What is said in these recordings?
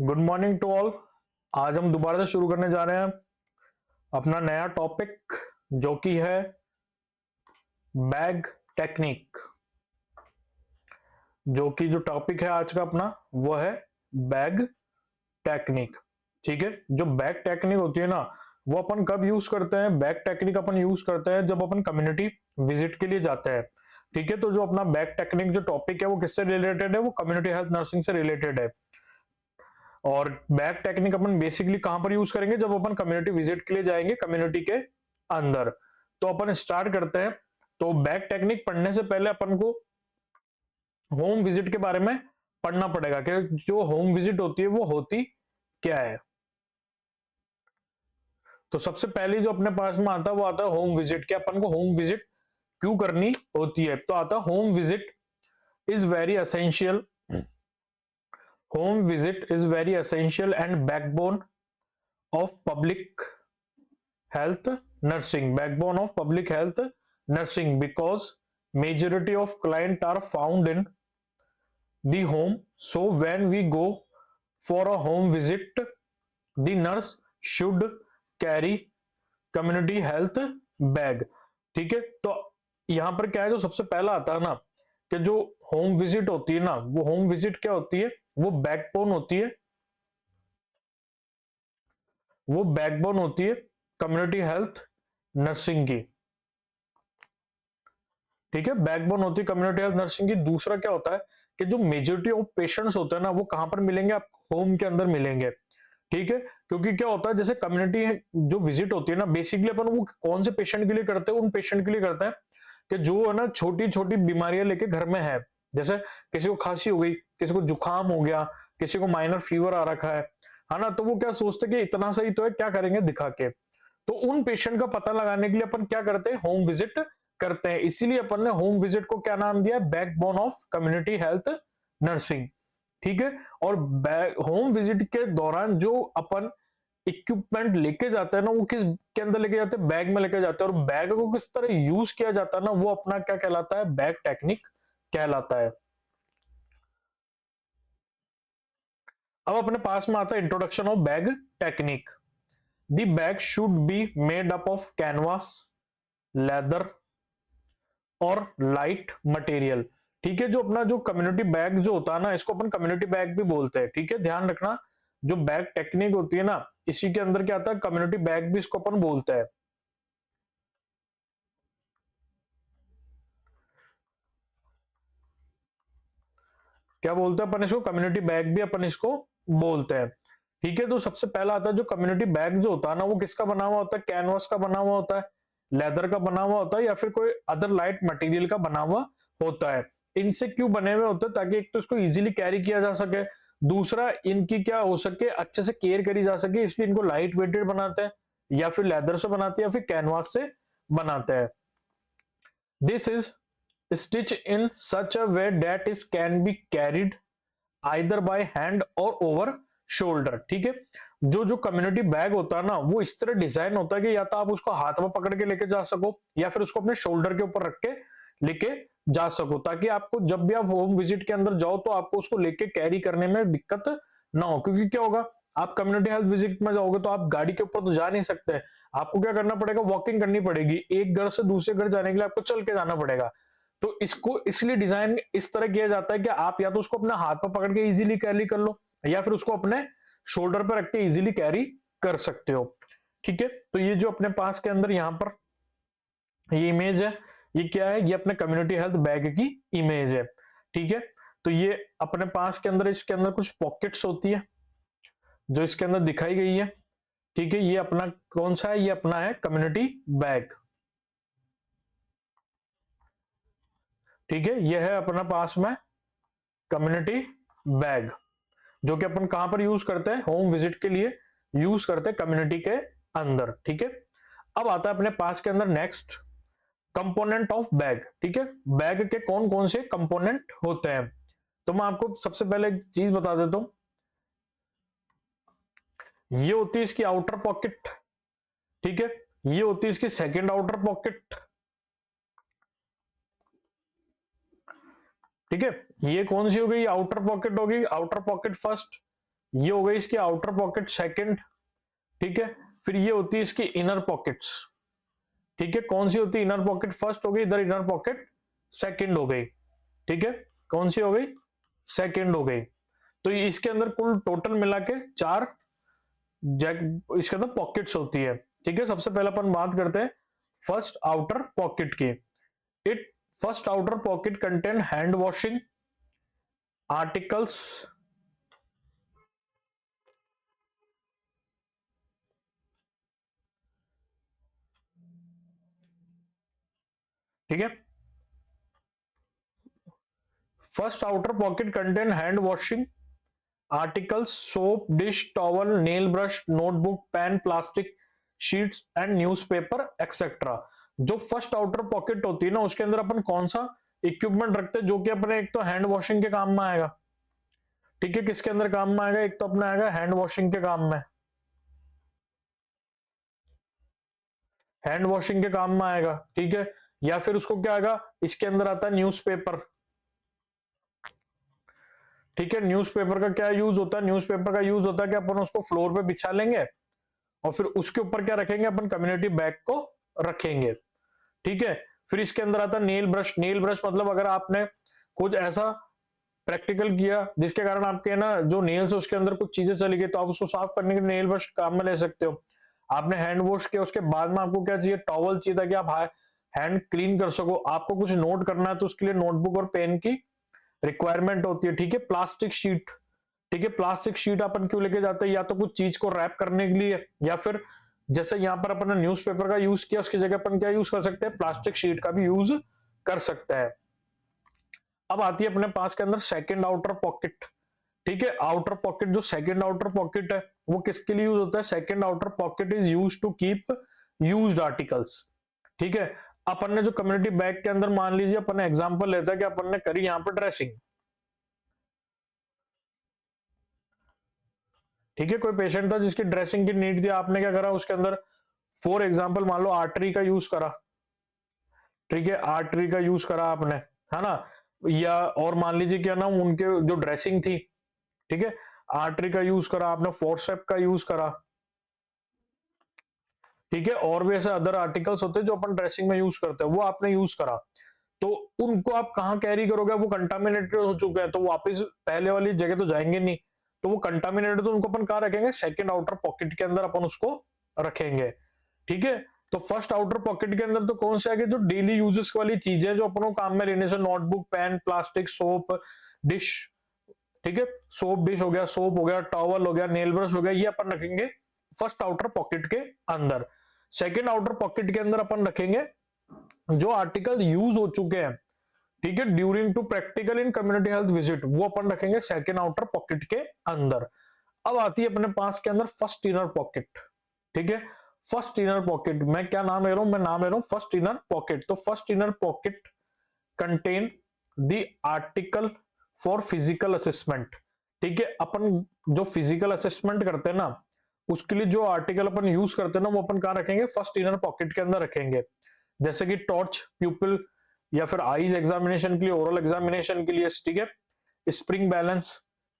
Good morning to all. आज हम दोबारा से शुरू करने जा रहे हैं अपना नया टॉपिक, जो कि है बैग टेक्निक। जो टॉपिक है आज का अपना वो है बैग टेक्निक। ठीक है, जो बैग टेक्निक होती है ना, वो अपन कब यूज करते हैं? बैग टेक्निक अपन यूज करते हैं जब अपन कम्युनिटी विजिट के लिए जाते हैं। ठीक है, तो जो अपना बैग टेक्निक जो टॉपिक है वो किससे रिलेटेड है? वो कम्युनिटी हेल्थ नर्सिंग से रिलेटेड है। और बैग टेक्निक अपन बेसिकली कहां पर यूज करेंगे? जब अपन कम्युनिटी विजिट के लिए जाएंगे कम्युनिटी के अंदर। तो अपन स्टार्ट करते हैं। तो बैग टेक्निक पढ़ने से पहले अपन को होम विजिट के बारे में पढ़ना पड़ेगा कि जो होम विजिट होती है वो होती क्या है। तो सबसे पहले जो अपने पास में आता है वो आता है होम विजिट। क्या अपन को होम विजिट क्यों करनी होती है? तो आता है home visit is very essential. Home visit is very essential and backbone of public health nursing. Backbone of public health nursing because majority of clients are found in the home. So when we go for a home visit, the nurse should carry community health bag. ठीक है, तो यहां पर क्या है, जो सबसे पहला आता है ना, कि जो होम विजिट होती है ना, वो होम विजिट क्या होती है? वो बैकबोन होती है। वो बैकबोन होती है कम्युनिटी हेल्थ नर्सिंग की। ठीक है, बैकबोन होती है कम्युनिटी हेल्थ नर्सिंग की। दूसरा क्या होता है कि जो मेजोरिटी ऑफ पेशेंट्स होते हैं ना, वो कहां पर मिलेंगे? आप होम के अंदर मिलेंगे। ठीक है, क्योंकि क्या होता है, जैसे कम्युनिटी जो विजिट होती है ना, बेसिकली अपन वो कौन से पेशेंट के लिए करते हैं? उन पेशेंट के लिए करते हैं कि जो है ना छोटी छोटी बीमारियां लेके घर में है। जैसे किसी को खांसी हो गई, किसी को जुकाम हो गया, किसी को माइनर फीवर आ रखा है ना, तो वो क्या सोचते कि इतना सही तो है, क्या करेंगे दिखा के। तो उन पेशेंट का पता लगाने के लिए अपन क्या करते हैं? होम विजिट करते हैं। इसीलिए अपन ने होम विजिट को क्या नाम दिया? Backbone of community health nursing. ठीक है, और होम विजिट के दौरान जो अपन इक्विपमेंट लेके जाते हैं ना, वो किस के अंदर लेके जाते हैं? बैग में लेके जाते हैं। और बैग को किस तरह यूज किया जाता है ना, वो अपना क्या कहलाता है? बैग टेक्निक कहलाता है। अब अपने पास में आता है introduction of bag technique. The bag should be made up of canvas, leather और लाइट मटेरियल। ठीक है, जो अपना जो कम्युनिटी बैग जो होता है ना, इसको अपन कम्युनिटी बैग भी बोलते हैं। ठीक है, ध्यान रखना, जो बैग टेक्निक होती है ना, इसी के अंदर क्या आता है? कम्युनिटी बैग भी इसको अपन बोलते हैं। क्या बोलते हैं अपन इसको? कम्युनिटी बैग भी अपन इसको बोलते हैं। ठीक है, तो सबसे पहला आता है जो कम्युनिटी बैग जो होता है ना, वो किसका बना हुआ होता है? कैनवास का बना हुआ होता है, लेदर का बना हुआ होता है, या फिर कोई अदर लाइट मटेरियल का बना हुआ होता है। इनसे क्यों बने हुए होते हैं? ताकि एक तो इसको इजीली कैरी किया जा सके, दूसरा इनकी क्या हो सके, अच्छे से केयर करी जा सके, इसलिए इनको लाइट वेटेड बनाते हैं, या फिर लेदर से बनाते हैं, या फिर कैनवास से बनाते हैं। This is stitch in such a way that it can be carried either by hand or over shoulder। ठीक है, जो जो कम्युनिटी बैग होता है ना, वो इस तरह डिजाइन होता है कि या तो आप उसको हाथ में पकड़ के लेके जा सको, या फिर उसको अपने शोल्डर के ऊपर रख के लेके जा सको, ताकि आपको जब भी आप होम विजिट के अंदर जाओ तो आपको उसको लेके कैरी करने में दिक्कत ना हो। क्योंकि क्या होगा, आप कम्युनिटी हेल्थ विजिट में जाओगे तो आप गाड़ी के ऊपर तो जा नहीं सकते, आपको क्या करना पड़ेगा? वॉकिंग करनी पड़ेगी। एक घर से दूसरे घर जाने के लिए आपको चल के जाना पड़ेगा। तो इसको इसलिए डिजाइन इस तरह किया जाता है कि आप या तो उसको अपने हाथ पर पकड़ के इजीली कैरी कर लो, या फिर उसको अपने शोल्डर पर रख के इजीली कैरी कर सकते हो। ठीक है, तो ये जो अपने पास के अंदर यहाँ पर ये इमेज है, ये क्या है? ये अपने कम्युनिटी हेल्थ बैग की इमेज है। ठीक है, तो ये अपने पास के अंदर, इसके अंदर कुछ पॉकेट्स होती है जो इसके अंदर दिखाई गई है। ठीक है, ये अपना कौन सा है? ये अपना है कम्युनिटी बैग। ठीक है, ये है अपना पास में कम्युनिटी बैग, जो कि अपन कहां पर यूज करते हैं? होम विजिट के लिए यूज करते हैं कम्युनिटी के अंदर। ठीक है, अब आता है अपने पास के अंदर नेक्स्ट कंपोनेंट ऑफ बैग। ठीक है, बैग के कौन कौन से कंपोनेंट होते हैं? तो मैं आपको सबसे पहले एक चीज बता देता हूं। ये होती है इसकी आउटर पॉकेट। ठीक है, ये होती है इसकी सेकेंड आउटर पॉकेट। ठीक है, ये कौन सी हो गई? आउटर पॉकेट होगी, आउटर पॉकेट फर्स्ट। ये हो गई इसकी आउटर पॉकेट सेकंड, ठीक है। फिर ये होती है इसकी इनर पॉकेट्स, ठीक है। कौन सी होती है इनर पॉकेट? फर्स्ट हो गई, इधर इनर पॉकेट सेकंड हो गई, ठीक है। कौन सी हो गई? सेकंड हो गई। तो ये इसके अंदर कुल टोटल मिला के 4 जैक इसके अंदर पॉकेट्स होती है, ठीक है। सबसे पहले अपन बात करते हैं फर्स्ट आउटर पॉकेट की। It first outer pocket contain hand washing articles, ठीक है। First outer pocket contain hand washing articles, soap, dish, towel, nail brush, notebook, pen, plastic sheets and newspaper etcetera. जो फर्स्ट आउटर पॉकेट होती है ना, उसके अंदर अपन कौन सा इक्विपमेंट रखते हैं जो कि अपने एक तो हैंड वॉशिंग के काम में आएगा, ठीक है। किसके अंदर काम में आएगा? एक तो अपना आएगा हैंड वॉशिंग के काम में, हैंड वॉशिंग के काम में आएगा, ठीक है। या फिर उसको क्या आएगा? इसके अंदर आता है न्यूज़पेपर, ठीक है। न्यूज़पेपर का क्या यूज होता है? न्यूज़पेपर का यूज होता है कि अपन उसको फ्लोर पे बिछा लेंगे और फिर उसके ऊपर क्या रखेंगे? अपन कम्युनिटी बैग को रखेंगे, ठीक है। फिर इसके अंदर आता है नेल ब्रश। नेल ब्रश मतलब अगर आपने कुछ ऐसा प्रैक्टिकल किया जिसके कारण आपके ना जो नेल्स है उसके अंदर कुछ चीजें चली गई, तो आप उसको साफ करने के लिए नेल ब्रश काम में ले सकते हो। आपने हैंड वॉश किया, उसके बाद में आपको क्या चाहिए? टॉवल चाहिए, ताकि आप हैंड क्लीन कर सको। आपको कुछ नोट करना है तो उसके लिए नोटबुक और पेन की रिक्वायरमेंट होती है, ठीक है। प्लास्टिक शीट, ठीक है। प्लास्टिक शीट अपन क्यों लेके जाते हैं? या तो कुछ चीज को रैप करने के लिए, या फिर जैसे यहाँ पर अपन ने न्यूज़पेपर का यूज किया, उसकी जगह अपन क्या यूज कर सकते हैं? प्लास्टिक शीट का भी यूज कर सकते हैं। अब आती है अपने पास के अंदर सेकंड आउटर पॉकेट, ठीक है। आउटर पॉकेट, जो सेकंड आउटर पॉकेट है वो किसके लिए यूज होता है? Second outer pocket is use to keep used articles, ठीक है। अपन ने जो कम्युनिटी बैग के अंदर, मान लीजिए अपन ने एग्जांपल लेता है कि अपन ने करी यहाँ पर ड्रेसिंग, ठीक है। कोई पेशेंट था जिसकी ड्रेसिंग की नीड थी, आपने क्या करा? उसके अंदर फॉर एग्जांपल मान लो आर्टरी का यूज करा, ठीक है। आर्टरी का यूज करा आपने, है ना। या और मान लीजिए क्या नाम उनके जो ड्रेसिंग थी, ठीक है। आर्टरी का यूज करा आपने, फोर्सेप का यूज करा, ठीक है। और भी ऐसे अदर आर्टिकल्स होते हैं जो अपन ड्रेसिंग में यूज करते हैं, वो आपने यूज करा, तो उनको आप कहाँ कैरी करोगे? वो कंटामिनेटेड हो चुके हैं, तो वापस पहले वाली जगह तो जाएंगे नहीं, तो वो कंटामिनेटेड, तो उनको अपन कहाँ रखेंगे? सेकंड आउटर पॉकेट के अंदर अपन उसको रखेंगे, ठीक है। तो फर्स्ट आउटर पॉकेट के अंदर तो कौन से आगे? जो डेली यूजेस वाली चीजें जो अपन को काम में लेने से, notebook, pen, plastic, soap, dish, ठीक है। सोप डिश हो गया, सोप हो गया, टॉवल हो गया, नेल ब्रश हो गया, ये अपन रखेंगे फर्स्ट आउटर पॉकेट के अंदर। सेकंड आउटर पॉकेट के अंदर अपन रखेंगे जो आर्टिकल यूज हो चुके हैं, ठीक है, during to practical in community health visit, वो अपन रखेंगे सेकंड आउटर पॉकेट के अंदर। अब आती है अपने पास के अंदर फर्स्ट इनर पॉकेट, ठीक है। फर्स्ट इनर पॉकेट, मैं क्या नाम ले रहा हूं? मैं नाम ले रहा हूं फर्स्ट इनर पॉकेट। तो first inner pocket contain the article for physical assessment, ठीक है। अपन जो फिजिकल असेसमेंट करते हैं ना, उसके लिए जो आर्टिकल अपन यूज करते हैं ना, वो अपन कहाँ रखेंगे? फर्स्ट इनर पॉकेट के अंदर रखेंगे। जैसे कि टॉर्च प्यूपिल, या फिर आईज एग्जामिनेशन के लिए, ओरल एग्जामिनेशन के लिए, ठीक है। स्प्रिंग बैलेंस,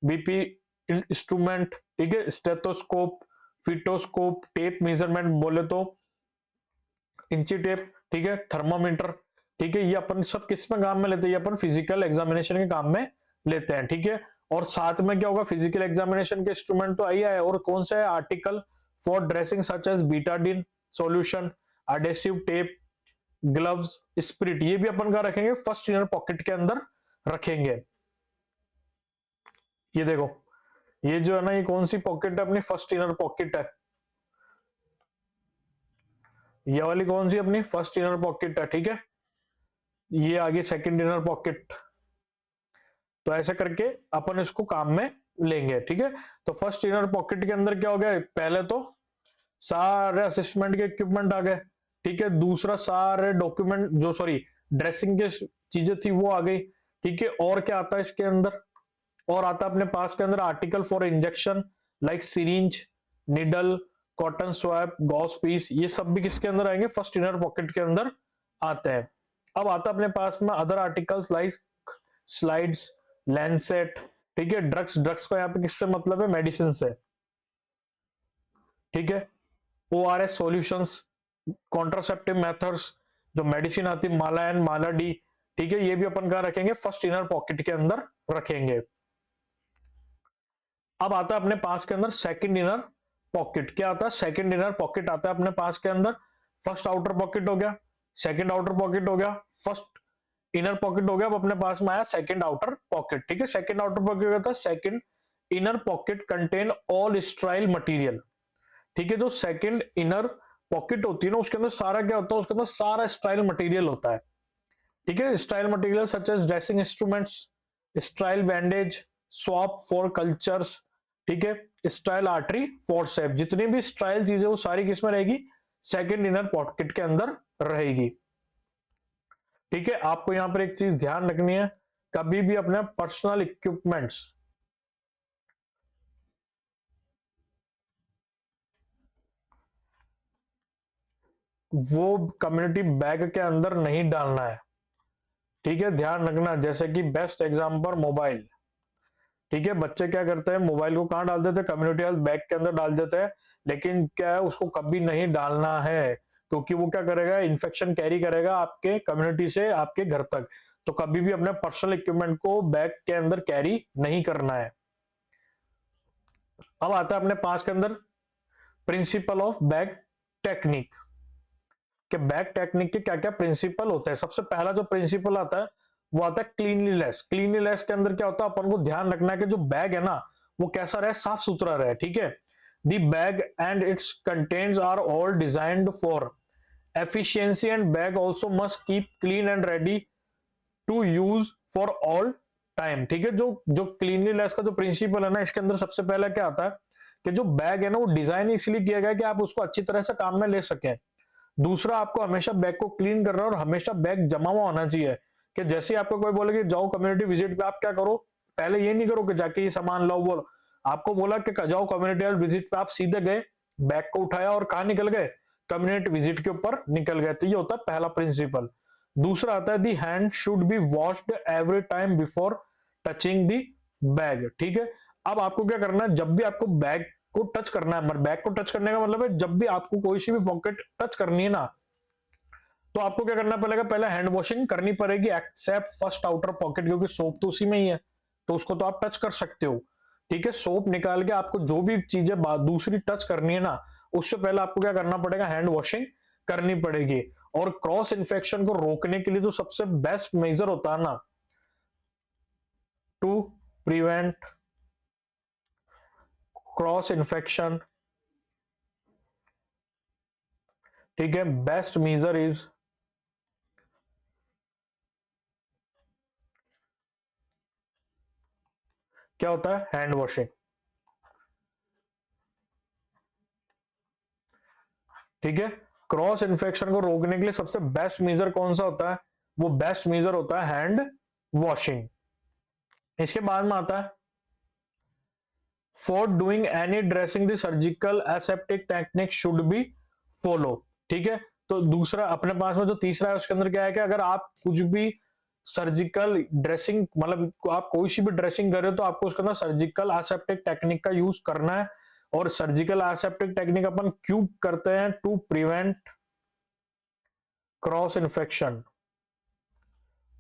बीपी इंस्ट्रूमेंट, ठीक है। स्टेथोस्कोप, फिटोस्कोप, टेप मेजरमेंट बोले तो इंची टेप, ठीक है। थर्मामीटर, ठीक है। ये अपन सब किस में काम में लेते हैं? ये अपन फिजिकल एग्जामिनेशन के काम में लेते हैं, ठीक है। और साथ में क्या होगा? फिजिकल एग्जामिनेशन के इंस्ट्रूमेंट तो आई है, और कौन सा है? Article for dressing such as Betadine solution, adhesive tape, gloves, spirit, ये भी अपन का रखेंगे फर्स्ट इनर पॉकेट के अंदर रखेंगे। ये देखो, ये जो है ना, ये कौन सी पॉकेट है? अपनी फर्स्ट इनर पॉकेट है। ये वाली कौन सी अपनी फर्स्ट इनर पॉकेट है, ठीक है। ये आगे सेकंड इनर पॉकेट। तो ऐसे करके अपन इसको काम में लेंगे, ठीक है। तो फर्स्ट इनर पॉकेट के अंदर क्या हो गया? पहले तो सारे असेसमेंट के इक्विपमेंट आ गए, ठीक है। दूसरा सारे डॉक्यूमेंट, जो सॉरी ड्रेसिंग के चीजें थी वो आ गई, ठीक है। और क्या आता है इसके अंदर? और आता है अपने पास के अंदर article for injection like syringe, needle, cotton swab, gauze piece, ये सब भी किसके अंदर आएंगे? फर्स्ट इनर पॉकेट के अंदर आते हैं। अब आता है अपने पास में other articles like slides, Lancet, ठीक है, ड्रग्स, ड्रग्स का यहाँ पे किससे मतलब है, मेडिसिन से, ठीक है। ORS सॉल्यूशंस, कॉन्ट्रासेप्टिव मेथड्स, जो मेडिसिन आती है माला एन, माला डी, ठीक है, ये भी अपन कहाँ रखेंगे, फर्स्ट इनर पॉकेट के अंदर रखेंगे। अब आता है अपने पास के अंदर सेकंड इनर पॉकेट। क्या आता है, सेकंड इनर पॉकेट आता है अपने पास के अंदर। फर्स्ट आउटर पॉकेट हो गया, सेकंड आउटर पॉकेट हो गया, फर्स्ट इनर पॉकेट हो गया। अब अपने पास में आया सेकंड आउटर पॉकेट, ठीक है। सेकंड आउटर पॉकेट होता है, second inner pocket contain all style material, ठीक है। जो सेकंड इनर पॉकेट होती है ना, उसके अंदर सारा क्या होता है, उसके अंदर सारा स्टाइल मटेरियल होता है, ठीक है। Sterile material such as dressing instruments, sterile bandage, swab for cultures, ठीक है, स्टाइल आर्टरी फोर्सेप, जितनी भी स्टाइल चीजें वो सारी किसमें रहेगी, सेकंड इनर पॉकेट के अंदर रहेगी, ठीक है। आपको यहां पर एक चीज ध्यान रखनी है, कभी भी अपने पर्सनल इक्विपमेंट्स, वो कम्युनिटी बैग के अंदर नहीं डालना है, ठीक है, ध्यान रखना। जैसे कि बेस्ट एग्जांपल मोबाइल, ठीक है, बच्चे क्या करते हैं, मोबाइल को कहां डाल देते हैं, कम्युनिटी हेल्थ बैग के अंदर डाल देते हैं, लेकिन क्या है, उसको कभी नहीं डालना है, क्योंकि वो क्या करेगा, इन्फेक्शन कैरी करेगा आपके कम्युनिटी से आपके घर तक। तो कभी भी अपने पर्सनल इक्विपमेंट को बैग के अंदर कैरी नहीं करना है। अब आता है अपने पास के अंदर प्रिंसिपल ऑफ बैग टेक्निक, कि बैग टेक्निक के क्या क्या प्रिंसिपल होते हैं। सबसे पहला जो प्रिंसिपल आता है वो आता है क्लीनलीनेस। क्लीनलीनेस के अंदर क्या होता है, अपन को ध्यान रखना है कि जो बैग है ना वो कैसा रहे, साफ सुथरा रहे, ठीक है। The bag and its contents are all designed for efficiency and bag also must keep clean and ready to use for all time, ठीक है। जो जो क्लीनलीनेस का जो प्रिंसिपल है ना, इसके अंदर सबसे पहला क्या आता है कि जो बैग है ना वो डिजाइन इसलिए किया गया कि आप उसको अच्छी तरह से काम में ले सकें। दूसरा, आपको हमेशा बैग को क्लीन करना और हमेशा बैग जमा हुआ होना चाहिए, कि जैसे आपको कोई बोले कि जाओ कम्युनिटी विजिट पे, आप क्या करो, पहले ये नहीं करो कि जाके ये सामान लाओ बोलो, आपको बोला कि जाओ कम्युनिटी विजिट पे, आप सीधे गए, बैग को उठाया और कहा निकल गए, कम्युनिटी विजिट के ऊपर निकल गए। तो ये होता है पहला प्रिंसिपल। दूसरा आता है दी hand should be washed every time before touching the bag, ठीक है। अब आपको क्या करना है, जब भी आपको बैग को टच करना है, बैग को टच करने का मतलब है जब भी आपको कोई सी भी पॉकेट टच करनी है ना, तो आपको क्या करना पड़ेगा, पहले हैंड वॉशिंग करनी पड़ेगी, एक्सेप्ट फर्स्ट आउटर पॉकेट, क्योंकि सोप तो उसी में ही है, तो उसको तो आप टच कर सकते हो, ठीक है। सोप निकाल के आपको जो भी चीजें दूसरी टच करनी है ना, उससे पहले आपको क्या करना पड़ेगा, हैंड वॉशिंग करनी पड़ेगी। और क्रॉस इन्फेक्शन को रोकने के लिए जो सबसे बेस्ट मेजर होता है ना, टू प्रिवेंट क्रॉस इन्फेक्शन, ठीक है, बेस्ट मेजर इज क्या होता है, हैंड वॉशिंग, ठीक है। क्रॉस इन्फेक्शन को रोकने के लिए सबसे बेस्ट मेजर कौन सा होता है, वो बेस्ट मेजर होता है हैंड वॉशिंग। इसके बाद में आता है for doing any dressing the surgical aseptic technique should be follow, ठीक है। तो दूसरा अपने पास में जो तीसरा है उसके अंदर क्या है कि अगर आप कुछ भी सर्जिकल ड्रेसिंग, मतलब आप कोई सी भी ड्रेसिंग कर रहे हो तो आपको उसके अंदर सर्जिकल एसेप्टिक टेक्निक का यूज करना है। और सर्जिकल एसेप्टिक टेक्निक अपन क्यों करते हैं, to prevent cross infection,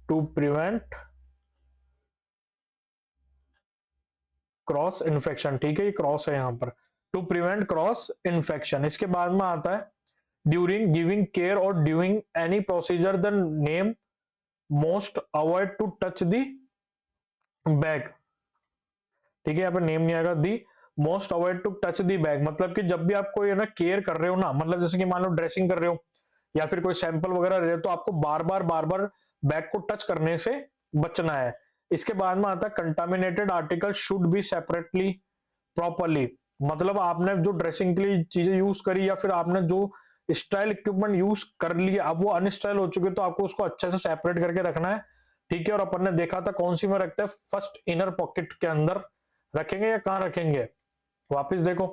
to prevent cross infection, ठीक है, ये क्रॉस है यहां पर, टू प्रिवेंट क्रॉस इन्फेक्शन। इसके बाद में आता है ड्यूरिंग गिविंग केयर और during any procedure the name most avoid to touch the bag, ठीक है, यहाँ पे नेम नहीं आएगा, the most avoid to touch the bag, मतलब कि जब भी आप कोई है ना केयर कर रहे हो ना, मतलब जैसे कि मान लो ड्रेसिंग कर रहे हो या फिर कोई सैंपल वगैरह ले रहे हो, तो आपको बार बार बैग को टच करने से बचना है। इसके बाद में आता है contaminated article should be separately properly, मतलब आपने जो ड्रेसिंग के लिए चीजें यूज करी या फिर आपने जो स्टाइल इक्विपमेंट यूज कर लिया, अब वो अनस्टाइल हो चुके, तो आपको उसको अच्छे से सेपरेट करके रखना है, ठीक है। और अपन ने देखा था कौन सी में रखते हैं, फर्स्ट इनर पॉकेट के अंदर रखेंगे या कहां रखेंगे, वापिस देखो,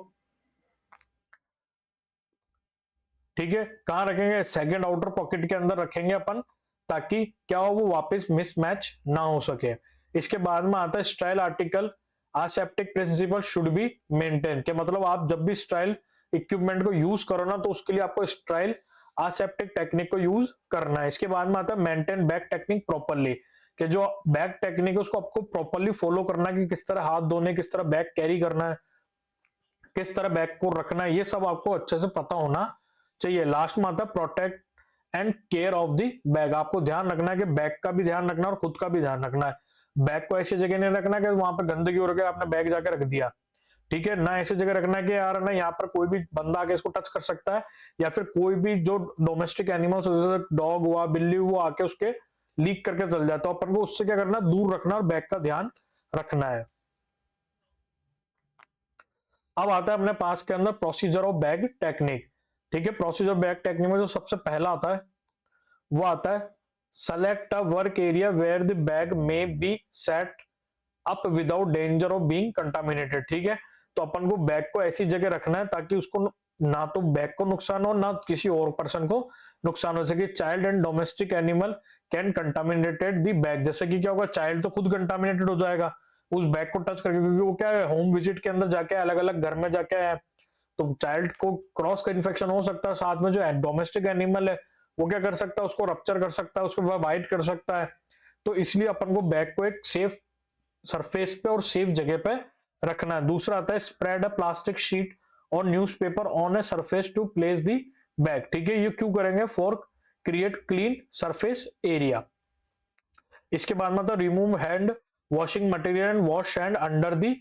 ठीक है, कहां रखेंगे, सेकंड आउटर पॉकेट के अंदर रखेंगे अपन, ताकि क्या हो वो वापस मिसमैच ना हो सके। इसके बाद में आता है sterile article, aseptic principle should be maintain, के मतलब आप जब भी स्टाइल इक्विपमेंट को यूज करो ना तो उसके लिए आपको स्टाइल आसेप्टिक टेक्निक को यूज करना है। इसके बाद में आता है मेंटेन बैक टेक्निक प्रॉपरली, कि जो बैक टेक्निक है उसको आपको प्रॉपरली फॉलो करना है, कि किस तरह हाथ धोने, किस तरह बैग कैरी करना है, किस तरह बैग को रखना है, ये सब आपको अच्छे से पता होना चाहिए। लास्ट में आता है protect and care of the bag, आपको ध्यान रखना है कि बैग का भी ध्यान रखना है और खुद का भी ध्यान रखना है। बैग को ऐसी जगह नहीं रखना कि वहां पर गंदगी हो रही है आपने बैग जाकर रख दिया, ठीक है ना, ऐसी जगह रखना है कि यार ना यहाँ पर कोई भी बंदा आके इसको टच कर सकता है, या फिर कोई भी जो डोमेस्टिक एनिमल्स जैसे डॉग हुआ, बिल्ली हुआ, आके उसके लीक करके चल जाता है, अपन को उससे क्या करना, दूर रखना और बैग का ध्यान रखना है। अब आता है अपने पास के अंदर प्रोसीजर ऑफ बैग टेक्निक, ठीक है। प्रोसीजर बैग टेक्निक में जो सबसे पहला आता है वो आता है select a work area where the bag may be set up without danger of being contaminated, ठीक है। तो अपन को बैग को ऐसी जगह रखना है ताकि उसको ना तो बैग को नुकसान हो ना किसी और पर्सन को नुकसान हो सके। Child and domestic animal can contaminated the bag, जैसे कि क्या होगा, चाइल्ड तो खुद कंटामिनेटेड हो जाएगा उस बैग को टच करके, क्योंकि वो क्या है होम विजिट के अंदर जाके अलग अलग घर में जाके है, तो चाइल्ड को क्रॉस का इन्फेक्शन हो सकता है। साथ में जो डोमेस्टिक एनिमल है वो क्या कर सकता है, उसको रप्चर कर सकता है, उसको बाइट कर सकता है। तो इसलिए अपन को बैग को एक सेफ सरफेस पे और सेफ जगह पे रखना है। दूसरा आता है स्प्रेड अ प्लास्टिक शीट और newspaper on a surface to place the bag, ठीक है। ये क्यों करेंगे, for create clean surface area. इसके बाद में तो remove hand washing material and wash hand under the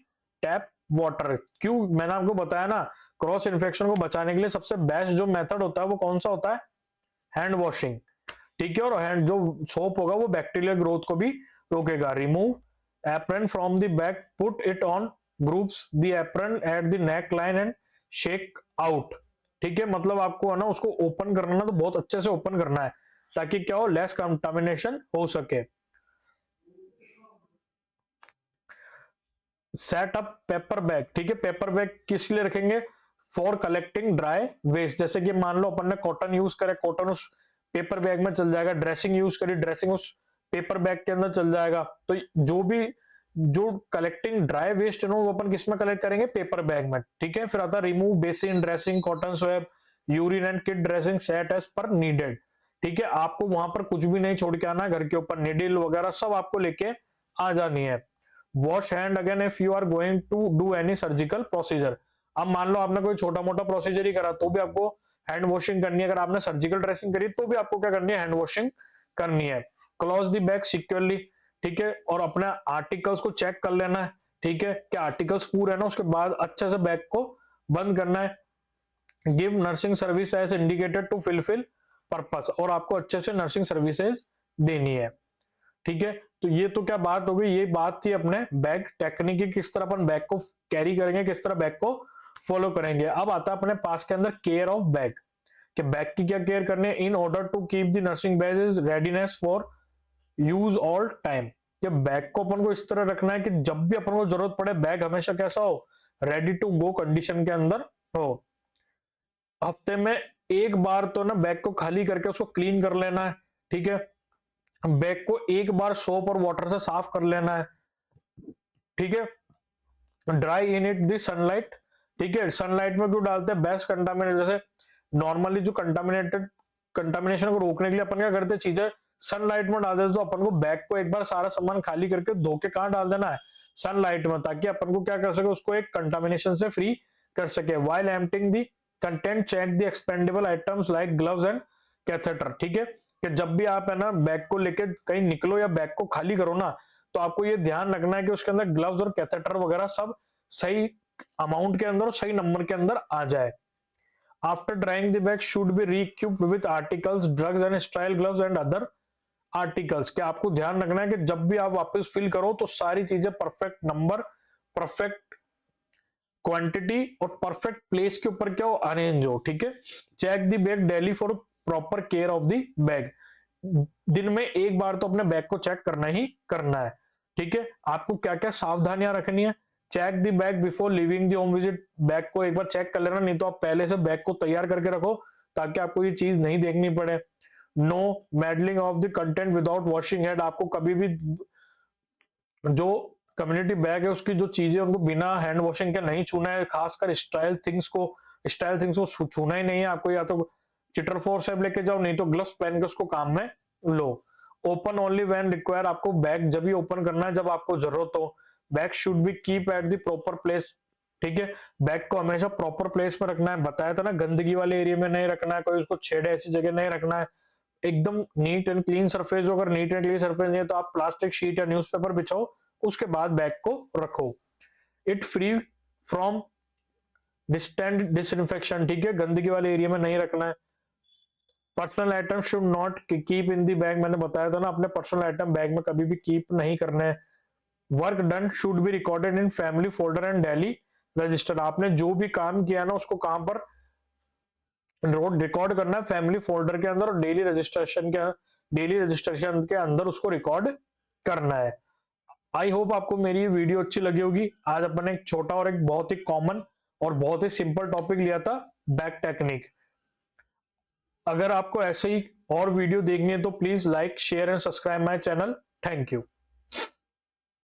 tap water, क्यों, मैंने आपको बताया ना, क्रॉस इन्फेक्शन को बचाने के लिए सबसे बेस्ट जो मेथड होता है वो कौन सा होता है, हैंड वॉशिंग, ठीक है। और हैंड जो सोप होगा वो बैक्टीरियल ग्रोथ को भी रोकेगा। Remove apron from the bag, put it on groups the apron at the neck line and shake out, ठीक है। मतलब आपको है ना उसको ओपन करना ना तो बहुत अच्छे से ओपन करना है ताकि क्या हो, लेस कंटामिनेशन हो सके। सेट अप पेपर बैग, ठीक है। पेपर बैग किस लिए रखेंगे, फॉर कलेक्टिंग ड्राई वेस्ट, जैसे कि मान लो अपन ने कॉटन यूज करे, कॉटन उस पेपर बैग में चल जाएगा, ड्रेसिंग यूज करी, ड्रेसिंग उस पेपर बैग के अंदर चल जाएगा। तो जो भी जो कलेक्टिंग ड्राई वेस्ट है ना वो अपन किस में कलेक्ट करेंगे, पेपर बैग में, ठीक है। फिर आता है remove basin dressing cotton swab urine and kit dressing set as per needed, ठीक है। आपको वहां पर कुछ भी नहीं छोड़ के आना, घर के ऊपर निडिल वगैरह सब आपको लेके आ जानी है। Wash hand again if you are going to do any surgical procedure, अब मान लो आपने कोई छोटा मोटा प्रोसीजर ही करा तो भी आपको हैंड वॉशिंग करनी है, अगर आपने सर्जिकल ड्रेसिंग करी तो भी आपको क्या करनी है, हैंड वॉशिंग करनी है। क्लोज द बैग सिक्योरली, ठीक है। और अपने आर्टिकल्स को चेक कर लेना है, ठीक है, कि आर्टिकल्स पूरे है ना, उसके बाद अच्छे से बैग को बंद करना है। Give nursing service as indicated to fulfil purpose, और आपको अच्छे से नर्सिंग सर्विसेज देनी है, ठीक है। तो ये तो क्या बात हो गई, ये बात थी अपने बैग टेक्निक की, किस तरह अपन बैग को कैरी करेंगे, किस तरह बैग को फॉलो करेंगे। अब आता है अपने पास के अंदर केयर ऑफ बैग, कि बैग की क्या केयर करनी है, in order to keep the nursing bag is readiness for use all time, कि बैग को अपन को इस तरह रखना है कि जब भी अपन को जरूरत पड़े बैग हमेशा कैसा हो, रेडी टू गो कंडीशन के अंदर हो। हफ्ते में एक बार तो ना बैग को खाली करके उसको क्लीन कर लेना है, ठीक है। बैग को एक बार सोप और वाटर से साफ कर लेना है, ठीक है। Dry in it the sunlight, ठीक है। सनलाइट में क्यों डालते हैं, बेस्ट कंटामिनेट, जैसे नॉर्मली जो कंटामिनेशन को रोकने के लिए अपन क्या करते हैं, चीजें सनलाइट में डाल देते, तो अपन को बैग को एक बार सारा सामान खाली करके धो के कहां डाल देना है, सनलाइट में, ताकि अपन को क्या कर सके, उसको एक कंटामिनेशन से फ्री कर सके। While emptying the content check the expendable items like gloves and catheter, ठीक है। कि जब भी आप है ना बैग को लेके कहीं निकलो या बैग को खाली करो ना, तो आपको ये ध्यान रखना है कि उसके अंदर ग्लव्स और कैथेटर वगैरह सब सही अमाउंट के अंदर और सही नंबर के अंदर आ जाए। After drying the bag should be reequipped with articles drugs and sterile gloves and other articles, कि आपको ध्यान रखना है कि जब भी आप वापस फिल करो तो सारी चीजें परफेक्ट नंबर, परफेक्ट क्वांटिटी और परफेक्ट प्लेस के ऊपर क्या हो, अरेंज हो, ठीक है। Check the bag daily for proper care of the bag, दिन में एक बार तो अपने बैग को चेक करना ही करना है, ठीक है। आपको क्या क्या सावधानियां रखनी है, check the bag before leaving the home visit, bag को एक बार चेक कर लेना, नहीं तो आप पहले से बैग को तैयार करके रखो ताकि आपको ये चीज नहीं देखनी पड़े। No meddling of the content without washing hand, आपको कभी भी जो कम्युनिटी बैग है उसकी जो चीजें उनको बिना हैंड वॉशिंग के नहीं छूना है, खासकर स्टाइल थिंग्स को छूना ही नहीं है आपको। या तो चिटर फोर्स लेके जाओ, नहीं तो ग्लव्स पहन के उसको काम में लो। ओपन ओनली व्हेन रिक्वायर, आपको बैग जब ही ओपन करना है जब आपको जरूरत हो। Bag should be keep at the proper place, ठीक है। बैग को हमेशा प्रॉपर प्लेस में रखना है, बताया था ना, गंदगी वाले एरिया में नहीं रखना है, कोई उसको छेड़े ऐसी जगह नहीं रखना है। एकदम नीट एंड क्लीन सरफेस हो, अगर नीट एंड क्लीन सरफेस नहीं है तो आप प्लास्टिक शीट या न्यूज़पेपर बिछाओ, उसके बाद बैग को रखो। It free from distant disinfection, ठीक है, गंदगी वाले एरिया में नहीं रखना है। Personal item should not keep in the bag, मैंने बताया था ना, अपने पर्सनल आइटम बैग में कभी भी कीप नहीं करने हैं। Work done should be recorded in family folder and daily register, आपने जो भी काम किया ना उसको काम पर रिकॉर्ड करना है फैमिली फोल्डर के अंदर, और डेली रजिस्ट्रेशन के अंदर उसको रिकॉर्ड करना है। आई होप आपको मेरी ये वीडियो अच्छी लगी होगी। आज अपन एक छोटा और एक बहुत ही कॉमन और बहुत ही सिंपल टॉपिक लिया था, बैक टेक्निक। अगर आपको ऐसे ही और वीडियो देखनी है तो please like share and subscribe my channel. Thank you.